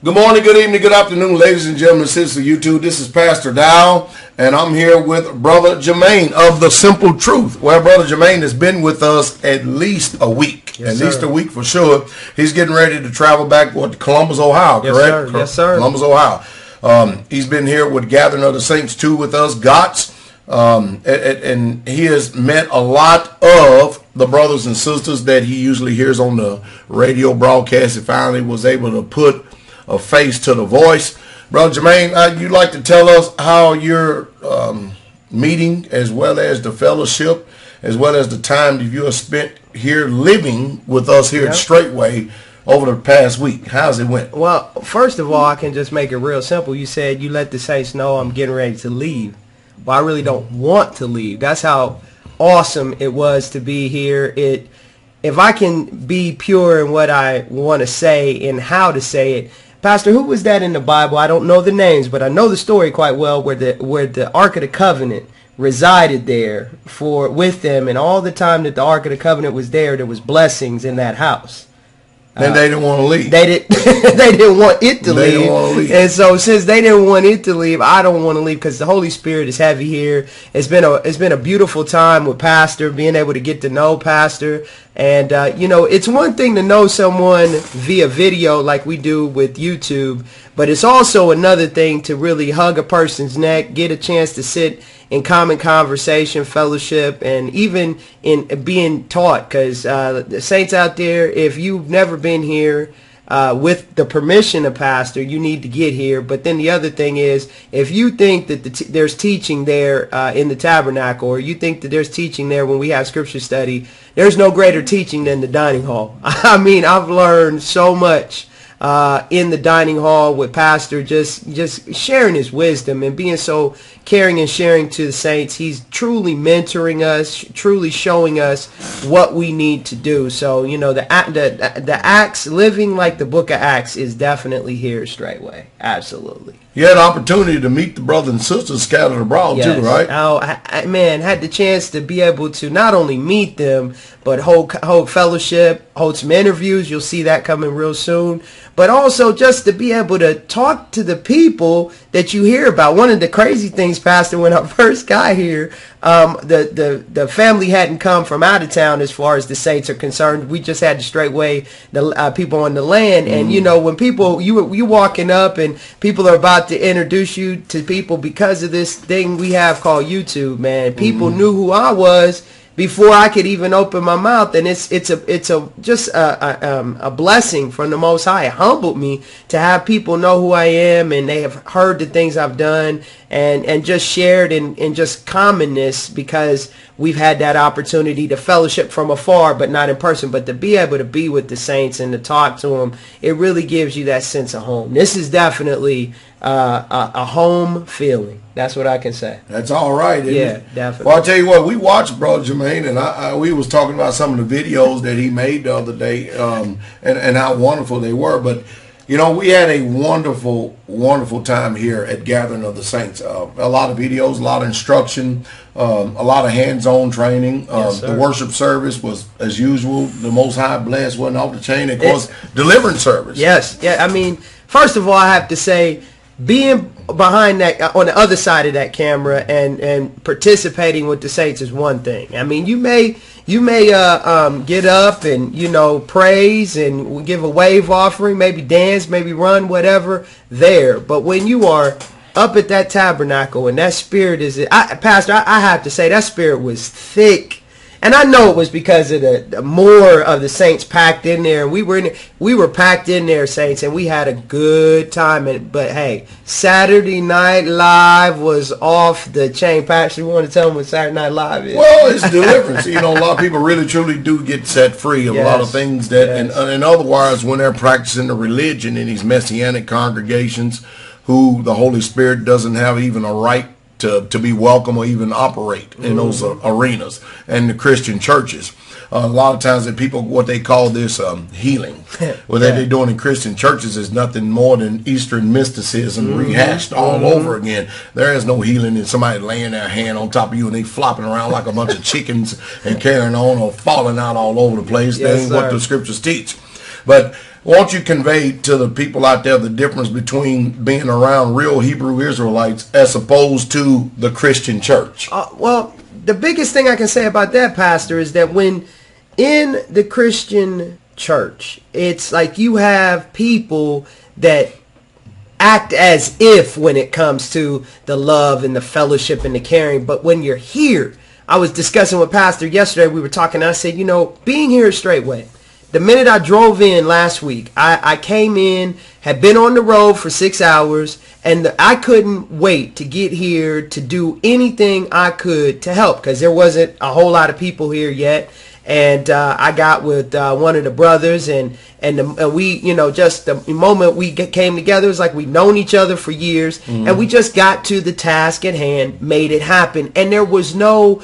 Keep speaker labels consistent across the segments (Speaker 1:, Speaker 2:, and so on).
Speaker 1: Good morning, good evening, good afternoon, ladies and gentlemen, citizens of YouTube. This is Pastor Dow, and I'm here with Brother Jermaine of The Simple Truth. Well, Brother Jermaine has been with us at least a week.
Speaker 2: Yes,
Speaker 1: at least
Speaker 2: sir.
Speaker 1: a week for sure. He's getting ready to travel back to Columbus, Ohio,
Speaker 2: Yes,
Speaker 1: correct?
Speaker 2: sir. Yes, sir.
Speaker 1: Columbus, Ohio. He's been here with Gathering of the Saints 2 with us, GOTS. And he has met a lot of the brothers and sisters that he usually hears on the radio broadcast. He finally was able to put a face to the voice. Brother Jermaine, you'd like to tell us how your meeting, as well as the fellowship, as well as the time that you have spent here living with us here at Straitway over the past week. How's it went?
Speaker 2: Well, first of all, I can just make it real simple. You said you let the saints know I'm getting ready to leave. Well, I really don't want to leave. That's how awesome it was to be here. If I can be pure in what I want to say and how to say it, Pastor, who was that in the Bible? I don't know the names, but I know the story quite well, where the Ark of the Covenant resided there with them, and all the time that the Ark of the Covenant was there was blessings in that house.
Speaker 1: And they didn't want to leave.
Speaker 2: They didn't want it to leave.
Speaker 1: Didn't want to leave.
Speaker 2: And so since they didn't want it to leave, I don't want to leave because the Holy Spirit is heavy here. It's been a beautiful time with Pastor, being able to get to know Pastor. And, it's one thing to know someone via video like we do with YouTube, but it's also another thing to really hug a person's neck, get a chance to sit in common conversation, fellowship, and even in being taught. Because the saints out there, if you've never been here with the permission of Pastor, you need to get here. But then the other thing is, if you think that there's teaching there in the tabernacle, or you think that there's teaching there when we have scripture study, there's no greater teaching than the dining hall. I mean, I've learned so much in the dining hall with Pastor, just sharing his wisdom and being so caring and sharing to the saints. He's truly mentoring us, truly showing us what we need to do. So, the Acts, living like the book of Acts, is definitely here Straitway. Absolutely.
Speaker 1: You had an opportunity to meet the brothers and sisters scattered abroad too, right?
Speaker 2: Oh, man, had the chance to be able to not only meet them, but hold fellowship, hold some interviews. You'll see that coming real soon. But also just to be able to talk to the people that you hear about. One of the crazy things, Pastor, when I first got here, the family hadn't come from out of town as far as the saints are concerned. We just had the Straitway, the people on the land. And, when people, you walking up and people are about to introduce you to people because of this thing we have called YouTube, man. People knew who I was before I could even open my mouth, and it's a blessing from the Most High. It humbled me to have people know who I am, and they have heard the things I've done, and just shared in just commonness, because we've had that opportunity to fellowship from afar, but not in person. But to be able to be with the saints and to talk to them, it really gives you that sense of home. This is definitely a home feeling. That's what I can say.
Speaker 1: That's all right.
Speaker 2: Yeah, definitely.
Speaker 1: Well, I'll tell you what, we watched Brother Jermaine, and we was talking about some of the videos that he made the other day, and how wonderful they were. But, we had a wonderful, wonderful time here at Gathering of the Saints. A lot of videos, a lot of instruction, a lot of hands-on training.
Speaker 2: Yes,
Speaker 1: the worship service was, as usual, the Most High blessed, wasn't off the chain. Of course, deliverance service.
Speaker 2: Yes. Yeah, I mean, first of all, I have to say, being behind that, on the other side of that camera, and participating with the saints is one thing. I mean, you may get up and praise and give a wave offering, maybe dance, maybe run, whatever there. But when you are up at that tabernacle and that spirit is, Pastor, I have to say that spirit was thick. And I know it was because of the more of the saints packed in there. We were packed in there, saints, and we had a good time. But hey, Saturday Night Live was off the chain. Pastor, you want to tell them what Saturday Night Live is?
Speaker 1: Well, it's deliverance. A lot of people really truly do get set free of a lot of things that, and otherwise, when they're practicing the religion in these messianic congregations, who the Holy Spirit doesn't have even a right to be welcome or even operate in those arenas and the Christian churches. A lot of times that people, what they call this healing, what they're doing in Christian churches is nothing more than Eastern mysticism rehashed all over again. There is no healing in somebody laying their hand on top of you and they flopping around like a bunch of chickens and carrying on or falling out all over the place. That ain't what the scriptures teach. But won't you convey to the people out there the difference between being around real Hebrew Israelites as opposed to the Christian church?
Speaker 2: Well, the biggest thing I can say about that, Pastor, is that when in the Christian church, it's like you have people that act as if when it comes to the love and the fellowship and the caring. But when you're here, I was discussing with Pastor yesterday, we were talking, and I said, being here at Straitway, the minute I drove in last week, I came in, had been on the road for 6 hours, and I couldn't wait to get here to do anything I could to help, because there wasn't a whole lot of people here yet. And I got with one of the brothers, and we, just the moment we came together, it was like we'd known each other for years, and we just got to the task at hand, made it happen. And there was no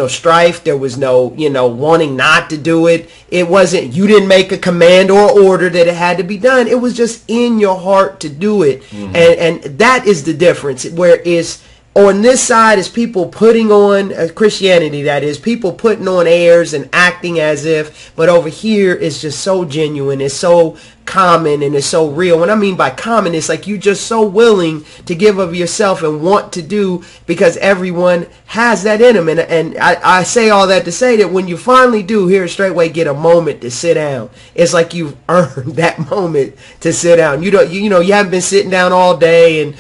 Speaker 2: strife, there was no, wanting not to do it. It wasn't, you didn't make a command or order that it had to be done. It was just in your heart to do it. And that is the difference, where it's, on this side is people putting on Christianity, that is, people putting on airs and acting as if, but over here it's just so genuine, it's so common, and it's so real. What I mean by common, it's like you're just so willing to give of yourself and want to do, because everyone has that in them. And I say all that to say that when you finally do here at Straitway get a moment to sit down, it's like you've earned that moment to sit down. You haven't been sitting down all day and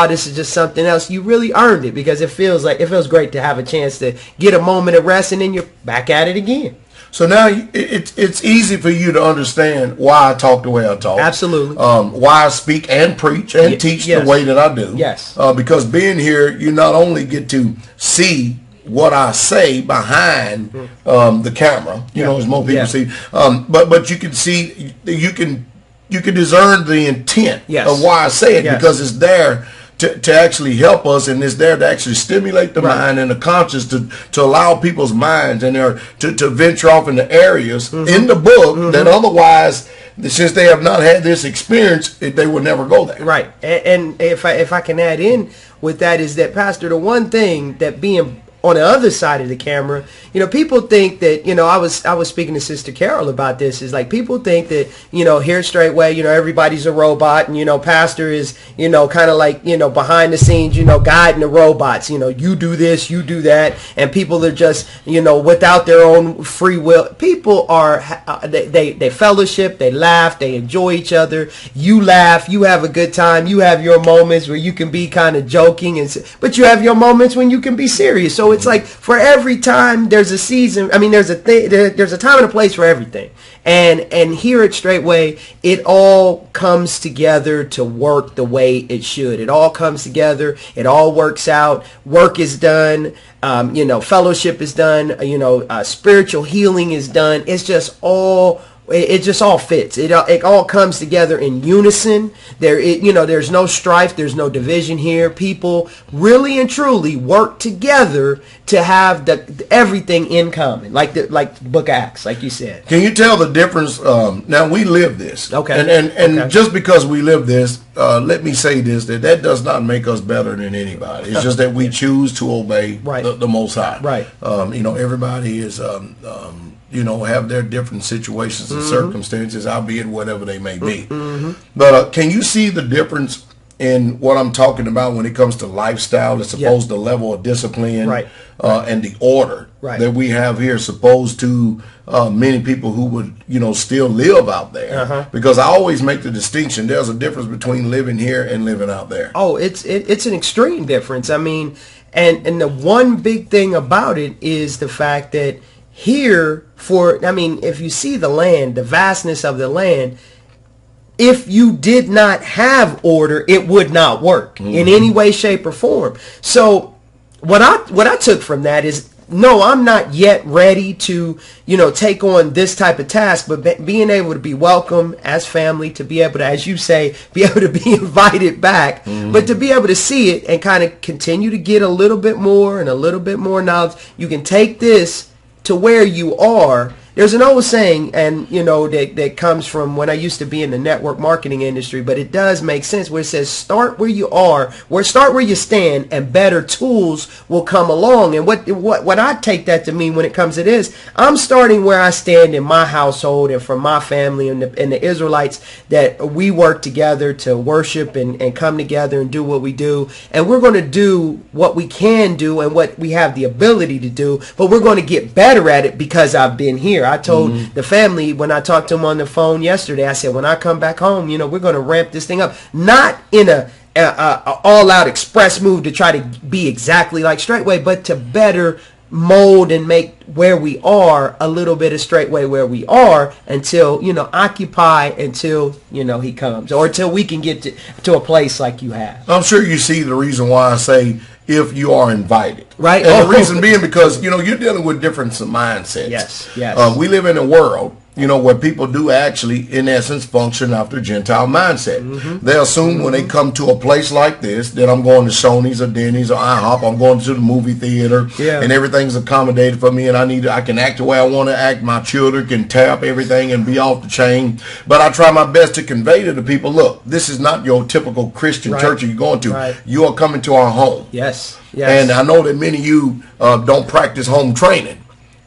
Speaker 2: this is just something else. You really earned it, because it feels great to have a chance to get a moment of rest, and then you're back at it again.
Speaker 1: So now it's easy for you to understand why I talk the way I talk.
Speaker 2: Absolutely.
Speaker 1: Why I speak and preach and teach the way that I do.
Speaker 2: Yes.
Speaker 1: Because being here, you not only get to see what I say behind the camera, as most people see, but you can see, you can discern the intent of why I say it, because it's there to actually help us, and it's there to actually stimulate the mind and the conscience to allow people's minds and to venture off into areas in the book that otherwise, since they have not had this experience, they would never go there.
Speaker 2: Right. And if I can add in with that, is that, Pastor, the one thing that being on the other side of the camera, people think that, I was speaking to Sister Carol about this, is like people think that, here at Straitway, everybody's a robot, and, Pastor is, kind of like, behind the scenes, guiding the robots, you do this, you do that, and people are just, without their own free will. People are, they fellowship, they laugh, they enjoy each other, you laugh, you have a good time, you have your moments where you can be kind of joking, but you have your moments when you can be serious. So it's like for every time there's a season. I mean, there's a time and a place for everything. And here at Straitway, it all comes together to work the way it should. It all comes together. It all works out. Work is done. Fellowship is done. Spiritual healing is done. It's just all. It just all fits. It all comes together in unison. There's no strife. There's no division here. People really and truly work together to have everything in common, like the Book of Acts, like you said.
Speaker 1: Can you tell the difference? Now we live this,
Speaker 2: okay,
Speaker 1: and just because we live this, let me say this: that does not make us better than anybody. It's just that we choose to obey the Most High.
Speaker 2: Right.
Speaker 1: Everybody is. Have their different situations and circumstances, albeit whatever they may be. But can you see the difference in what I'm talking about when it comes to lifestyle, as opposed to the level of discipline and the order that we have here, supposed to many people who would, still live out there? Because I always make the distinction. There's a difference between living here and living out there.
Speaker 2: Oh, it's an extreme difference. I mean, and the one big thing about it is the fact that here, if you see the land, the vastness of the land, if you did not have order, it would not work in any way, shape, or form. So what I took from that is, no, I'm not yet ready to, take on this type of task, but being able to be welcome as family, to be able to, as you say, be able to be invited back, but to be able to see it and kind of continue to get a little bit more and a little bit more knowledge. You can take this to where you are, There's an old saying, and that comes from when I used to be in the network marketing industry, but it does make sense, where it says start where you are, start where you stand, and better tools will come along. And what I take that to mean when it comes to this, I'm starting where I stand in my household and from my family and the Israelites, that we work together to worship and come together and do what we do. And we're going to do what we can do and what we have the ability to do, but we're going to get better at it because I've been here. I told the family when I talked to them on the phone yesterday, I said, when I come back home, we're going to ramp this thing up, not in a all-out express move to try to be exactly like Straitway, but to better mold and make where we are a little bit of Straitway where we are, until occupy until he comes, or until we can get to a place like you have. I'm
Speaker 1: sure you see the reason why I say if you are invited,
Speaker 2: right?
Speaker 1: And the reason being because you're dealing with different mindsets.
Speaker 2: Yes.
Speaker 1: We live in a world where people do actually, in essence, function after Gentile mindset. They assume when they come to a place like this that I'm going to Shoney's or Denny's or IHOP, I'm going to the movie theater, and everything's accommodated for me, and I can act the way I want to act. My children can tap everything and be off the chain. But I try my best to convey to the people, look, this is not your typical Christian church you're going to.
Speaker 2: Right.
Speaker 1: You are coming to our home.
Speaker 2: Yes.
Speaker 1: And I know that many of you don't practice home training.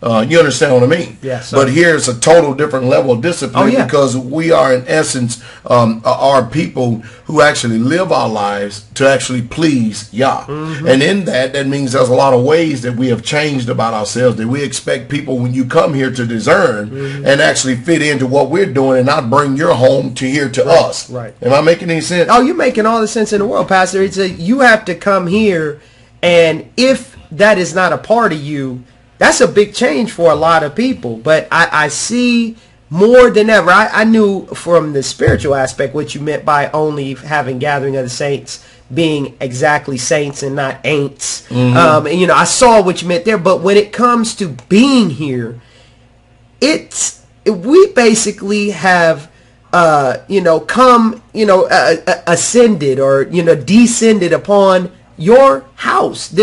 Speaker 1: You understand what I mean?
Speaker 2: Yes.
Speaker 1: But here's a total different level of discipline, because we are, in essence, are people who actually live our lives to actually please Yah. And in that means there's a lot of ways that we have changed about ourselves, that we expect people, when you come here, to discern and actually fit into what we're doing, and not bring your home to here to us.
Speaker 2: Right.
Speaker 1: Am I making any sense?
Speaker 2: Oh, you're making all the sense in the world, Pastor. You have to come here, and if that is not a part of you, that's a big change for a lot of people. But I see more than ever. I knew from the spiritual aspect what you meant by only having gathering of the saints being exactly saints and not ain'ts. And I saw what you meant there. But when it comes to being here, we basically have ascended or descended upon your house.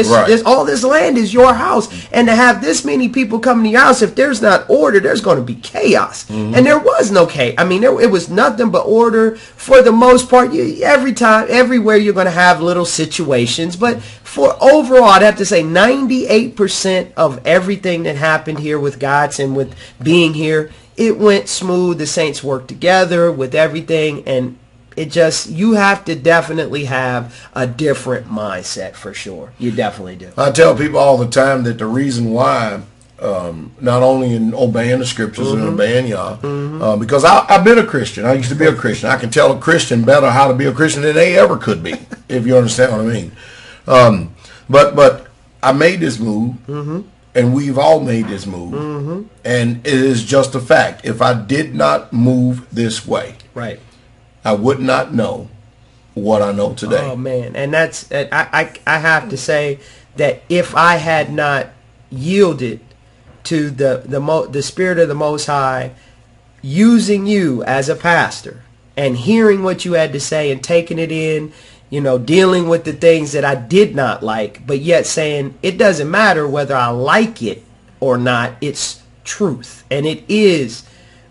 Speaker 2: All this land is your house, and to have this many people coming to your house, if there's not order, there's going to be chaos. And there was no chaos. I mean, it was nothing but order for the most part. Everywhere you're going to have little situations, but for overall, I'd have to say 98% of everything that happened here with God's and with being here, it went smooth. The saints worked together with everything, and you have to definitely have a different mindset for sure. You definitely do.
Speaker 1: I tell people all the time that the reason why, not only in obeying the scriptures and obeying Yah, because I've been a Christian. I used to be a Christian. I can tell a Christian better how to be a Christian than they ever could be, if you understand what I mean. But I made this move, and we've all made this move, and it is just a fact. If I did not move this way,
Speaker 2: right,
Speaker 1: I would not know what I know today.
Speaker 2: Oh man, and I have to say that if I had not yielded to the Spirit of the Most High, using you as a pastor and hearing what you had to say and taking it in, dealing with the things that I did not like, but yet saying it doesn't matter whether I like it or not, it's truth, and it is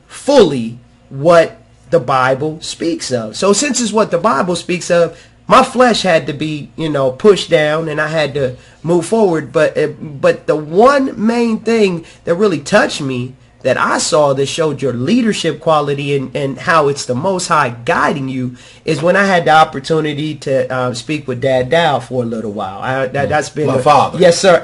Speaker 2: fully what the Bible speaks of. So since it's what the Bible speaks of, my flesh had to be, pushed down, and I had to move forward. But the one main thing that really touched me, that I saw that showed your leadership quality and how it's the Most High guiding you, is when I had the opportunity to speak with Dad Dow for a little while. That's been
Speaker 1: my father.
Speaker 2: Yes, sir.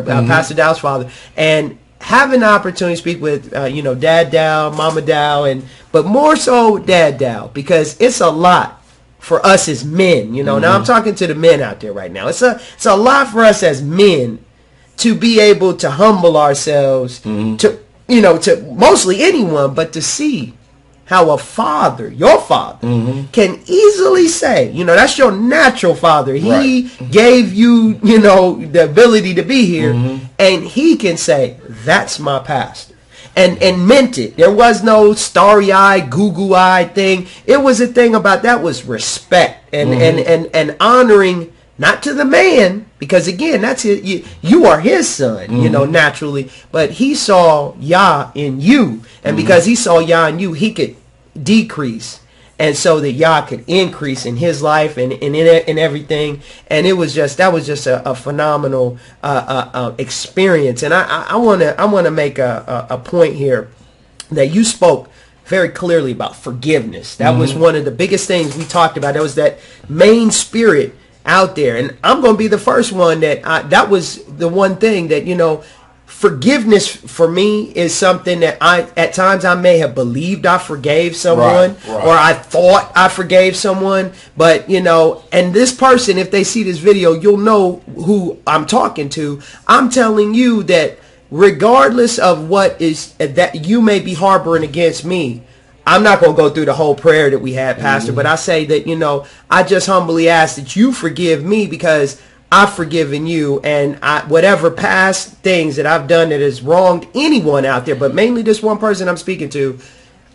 Speaker 2: Pastor Dow's father. And having the opportunity to speak with, Dad Dow, Mama Dow, but more so Dad Dow, because it's a lot for us as men. Now I'm talking to the men out there right now. It's a lot for us as men to be able to humble ourselves to mostly anyone, but to see how a father, your father, can easily say, that's your natural father. He gave you, the ability to be here, and he can say, that's my pastor. And meant it. There was no starry-eyed, goo-goo-eyed thing. It was a thing about that was respect and honoring not to the man, because again, that's you are his son, you know, naturally, but he saw Yah in you, and because he saw Yah in you, he could decrease, and so that Yah could increase in his life and in everything. And that was just a phenomenal experience. And I want to make a point here that you spoke very clearly about forgiveness. That was one of the biggest things we talked about. That was that main spirit out there. And I'm going to be the first one that was the one thing that, you know, forgiveness for me is something that at times I may have believed I forgave someone, or I thought I forgave someone, but, you know, and this person, if they see this video, you'll know who I'm talking to. I'm telling you that regardless of what is that you may be harboring against me, I'm not going to go through the whole prayer that we had, Pastor, but I say that, you know, I just humbly ask that you forgive me, because I've forgiven you, and whatever past things that I've done that has wronged anyone out there, but mainly this one person I'm speaking to,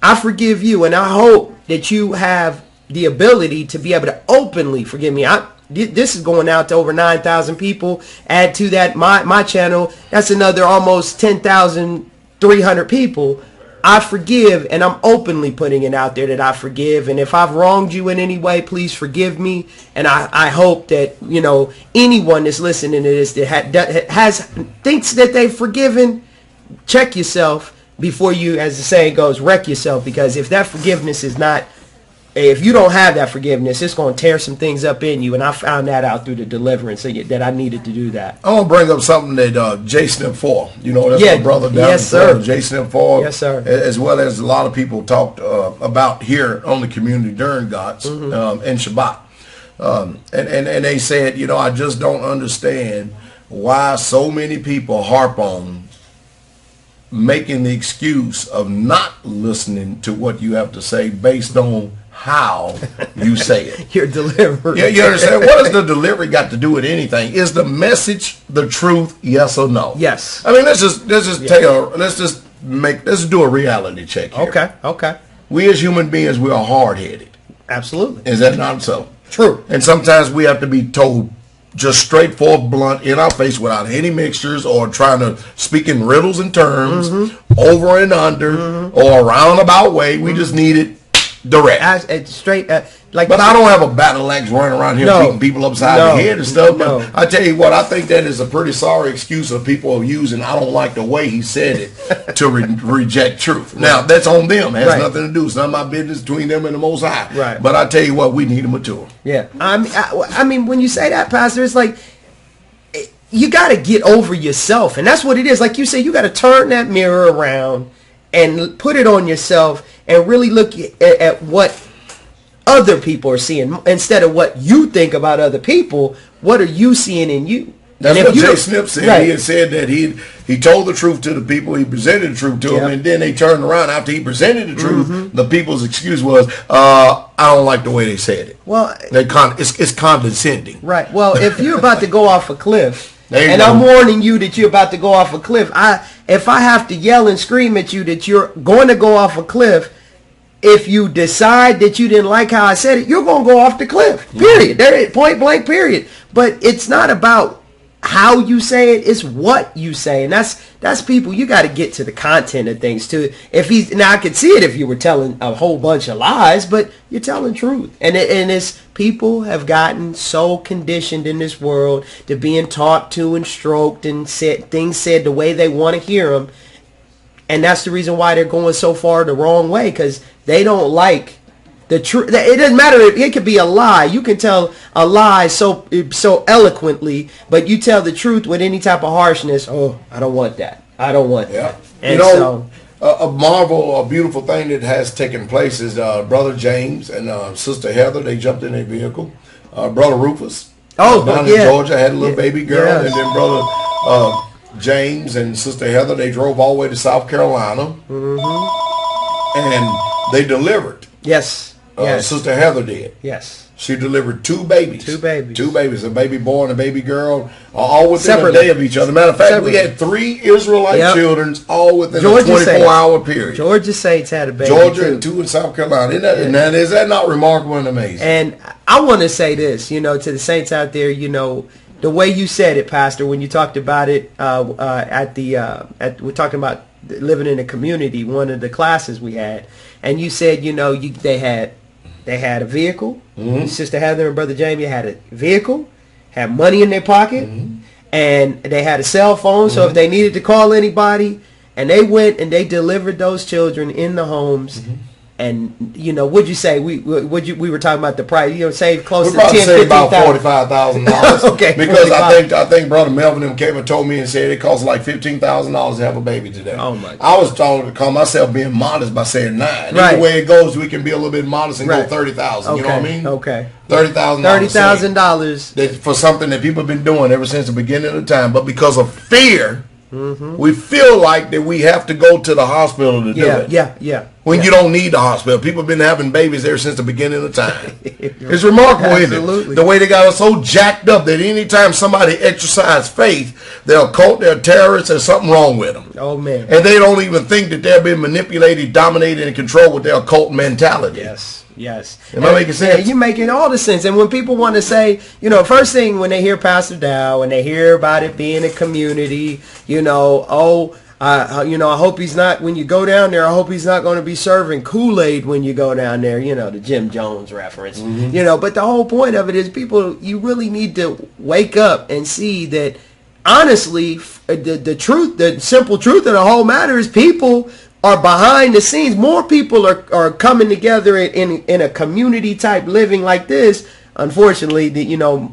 Speaker 2: I forgive you, and I hope that you have the ability to be able to openly forgive me. This is going out to over 9,000 people. Add to that my channel, that's another almost 10,300 people. I forgive, and I'm openly putting it out there that I forgive. And if I've wronged you in any way, please forgive me. And I hope that, you know, anyone that's listening to this that thinks that they've forgiven, check yourself before you, as the saying goes, wreck yourself. Because if that forgiveness is not, if you don't have that forgiveness, it's going to tear some things up in you. And I found that out through the deliverance that I needed to do that.
Speaker 1: I want to bring up something that Jason Four, you know, that's my brother down in Florida, Jason Four,
Speaker 2: yes, sir,
Speaker 1: as well as a lot of people talked about here on the community during God's and Shabbat. And they said, you know, I just don't understand why so many people harp on making the excuse of not listening to what you have to say based on how you say it.
Speaker 2: Your delivery.
Speaker 1: Yeah, you understand? What has the delivery got to do with anything? Is the message the truth, yes or no?
Speaker 2: Yes.
Speaker 1: I mean, let's just do a reality check here.
Speaker 2: Okay.
Speaker 1: We as human beings, we are hard-headed.
Speaker 2: Absolutely.
Speaker 1: Is that not so?
Speaker 2: True.
Speaker 1: And sometimes we have to be told just straightforward, blunt, in our face without any mixtures or trying to speak in riddles and terms, over and under, or a roundabout way. We just need it direct.
Speaker 2: Straight,
Speaker 1: but I don't have a battle axe running around here beating people upside the head and stuff. But I tell you what, I think that is a pretty sorry excuse that people are using. I don't like the way he said it to reject truth. Now, that's on them. It has nothing to do. It's none of my business between them and the Most High.
Speaker 2: Right.
Speaker 1: But I tell you what, we need to mature.
Speaker 2: Yeah. I mean, when you say that, Pastor, it's like you got to get over yourself. And that's what it is. Like you say, you got to turn that mirror around and put it on yourself and really look at what other people are seeing instead of what you think about other people. What are you seeing in you?
Speaker 1: That's what Jay Snip said. Right. He had said that he told the truth to the people. He presented the truth to them, and then they turned around after he presented the truth. The people's excuse was, "I don't like the way they said it." Well, it's condescending.
Speaker 2: Right. Well, if you're about to go off a cliff,
Speaker 1: and
Speaker 2: I'm warning you that you're about to go off a cliff, if I have to yell and scream at you that you're going to go off a cliff, if you decide that you didn't like how I said it, you're going to go off the cliff. Period. There, point blank. Period. But it's not about how you say it, it's what you say. And that's people, you got to get to the content of things too. Now I could see it if you were telling a whole bunch of lies, but you're telling truth. And it's people have gotten so conditioned in this world to being talked to and stroked and things said the way they want to hear them. And that's the reason why they're going so far the wrong way, because they don't like the truth. It doesn't matter. It could be a lie. You can tell a lie so eloquently, but you tell the truth with any type of harshness. Oh, I don't want that. I don't want that. And
Speaker 1: a beautiful thing that has taken place is Brother James and Sister Heather. They jumped in a vehicle. Brother Rufus, down in Georgia, had a little baby girl, and then Brother James and Sister Heather, they drove all the way to South Carolina, and they delivered.
Speaker 2: Yes.
Speaker 1: Sister Heather did.
Speaker 2: Yes.
Speaker 1: She delivered 2 babies.
Speaker 2: 2 babies.
Speaker 1: 2 babies. A baby boy and a baby girl, all within a day of each other. Matter of fact, we had 3 Israelite children, all within a 24-hour period.
Speaker 2: Georgia Saints had a baby.
Speaker 1: Georgia and 2 in South Carolina. Is that not remarkable and amazing?
Speaker 2: And I want to say this, to the Saints out there, the way you said it, Pastor, when you talked about it we're talking about living in a community, one of the classes we had, and you said, they had a vehicle. Sister Heather and Brother Jamie had a vehicle, had money in their pocket, and they had a cell phone. So if they needed to call anybody, and they went and they delivered those children in the homes. And what'd you say? We were talking about the price. Saved close to $10,000,
Speaker 1: about $45,000.
Speaker 2: Okay,
Speaker 1: because 45. I think Brother Melvin and came and told me and said it costs like $15,000 to have a baby today.
Speaker 2: Oh my God.
Speaker 1: I was told to call myself being modest by saying 9.
Speaker 2: Right.
Speaker 1: Either way it goes, we can be a little bit modest and go $30,000. You know what I mean?
Speaker 2: Okay.
Speaker 1: $30,000 for something that people have been doing ever since the beginning of time, but because of fear. We feel like that we have to go to the hospital to do it. When you don't need the hospital. People have been having babies ever since the beginning of time. It's remarkable, isn't it? The way they got us so jacked up that anytime somebody exercises faith, they're a cult, they're terrorists, there's something wrong with them.
Speaker 2: Oh, man.
Speaker 1: And they don't even think that they're being manipulated, dominated, and controlled with their occult mentality.
Speaker 2: Yes.
Speaker 1: Am I making sense?
Speaker 2: Yeah, you're making all the sense. And when people want to say, first thing when they hear Pastor Dow, when they hear about it being a community, I hope he's not, when you go down there, I hope he's not going to be serving Kool-Aid when you go down there, the Jim Jones reference. But the whole point of it is people, you really need to wake up and see that, honestly, the truth, the simple truth of the whole matter is people are behind the scenes. More people are coming together in a community type living like this. Unfortunately,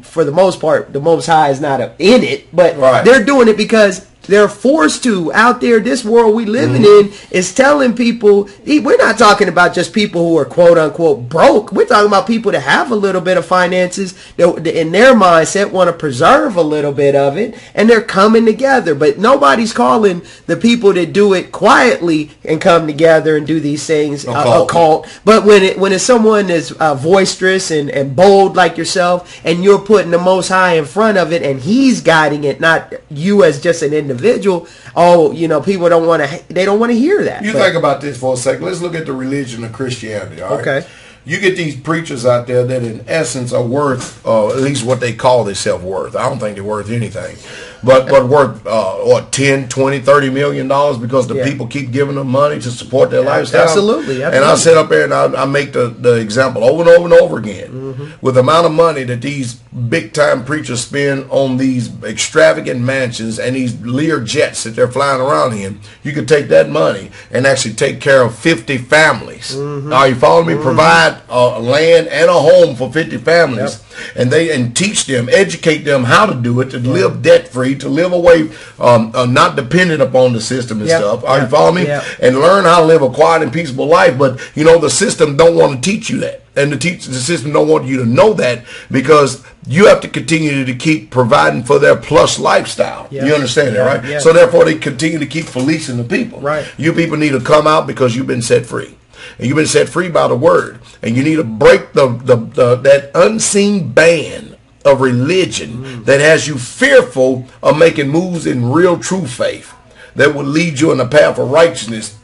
Speaker 2: for the most part, the Most High is not in it, but they're doing it because they're forced to. Out there, this world we living in is telling people, we're not talking about just people who are quote unquote broke. We're talking about people that have a little bit of finances that in their mindset want to preserve a little bit of it, and they're coming together. But nobody's calling the people that do it quietly and come together and do these things a cult. But when it's someone that's boisterous and bold like yourself, and you're putting the Most High in front of it, and He's guiding it, not you as just an individual. People don't want to hear that.
Speaker 1: You think about this for a second. Let's look at the religion of Christianity. All right?
Speaker 2: Okay.
Speaker 1: You get these preachers out there that in essence are worth, at least what they call themselves worth. I don't think they're worth anything. But worth, $10, $20, $30 million because the people keep giving them money to support their lifestyle.
Speaker 2: Absolutely.
Speaker 1: And I sit up there and I make the example over and over and over again. With the amount of money that these big-time preachers spend on these extravagant mansions and these Lear jets that they're flying around in, you could take that money and actually take care of 50 families. Are you following me? Provide land and a home for 50 families. And teach them, educate them how to do it, to live debt-free, to live away, not dependent upon the system and stuff. Are you following me? And learn how to live a quiet and peaceable life. But, the system don't want to teach you that. And the system don't want you to know that because you have to continue to keep providing for their plush lifestyle. You understand that, right? So therefore, they continue to keep fleecing the people. You people need to come out because you've been set free. And you've been set free by the word. And you need to break that unseen band of religion that has you fearful of making moves in real true faith that will lead you in the path of righteousness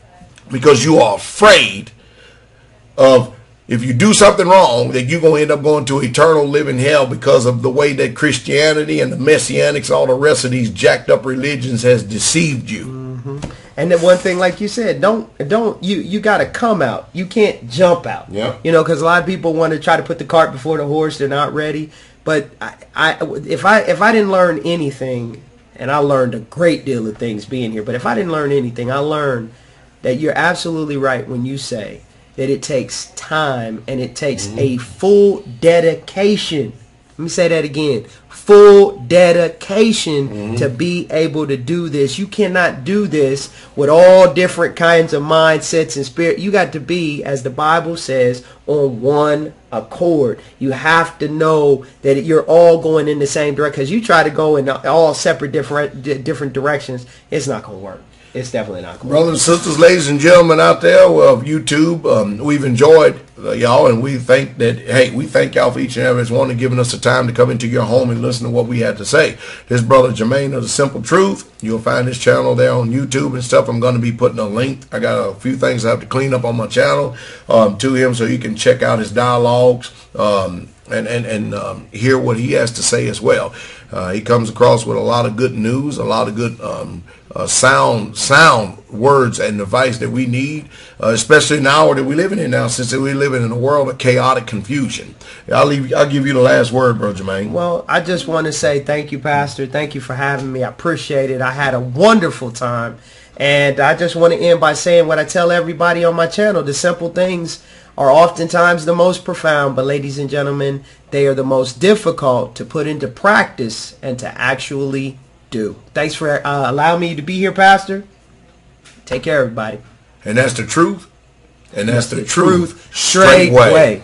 Speaker 1: because you are afraid of if you do something wrong that you're going to end up going to eternal living hell because of the way that Christianity and the Messianics, all the rest of these jacked up religions has deceived you.
Speaker 2: And then one thing, like you said, you got to come out. You can't jump out. Because a lot of people want to try to put the cart before the horse. They're not ready. But if I didn't learn anything, and I learned a great deal of things being here, but if I didn't learn anything, I learned that you're absolutely right when you say that it takes time and it takes a full dedication. Let me say that again. Full dedication to be able to do this. You cannot do this with all different kinds of mindsets and spirit. You got to be, as the Bible says, on one accord. You have to know that you're all going in the same direction. Because you try to go in all separate different directions, it's not going to work. It's definitely not going to work.
Speaker 1: Brothers and sisters, ladies and gentlemen out there of YouTube, we've enjoyed y'all, and we think that, hey, we thank y'all for each and every one of giving us the time to come into your home and listen to what we had to say. This brother Jermaine of The Simple Truth. You'll find his channel there on YouTube and stuff. I'm going to be putting a link. I got a few things I have to clean up on my channel to him, so you can check out his dialogues and hear what he has to say as well. He comes across with a lot of good news, a lot of good sound words and advice that we need, especially in the hour that we're living in now, since we're living in a world of chaotic confusion. I'll give you the last word, Brother Jermaine.
Speaker 2: Well, I just want to say thank you, Pastor. Thank you for having me. I appreciate it. I had a wonderful time. And I just want to end by saying what I tell everybody on my channel. The simple things are oftentimes the most profound, but ladies and gentlemen, they are the most difficult to put into practice and to actually do. Thanks for allowing me to be here, Pastor. Take care, everybody.
Speaker 1: And that's the truth. And that's the truth
Speaker 2: Straitway.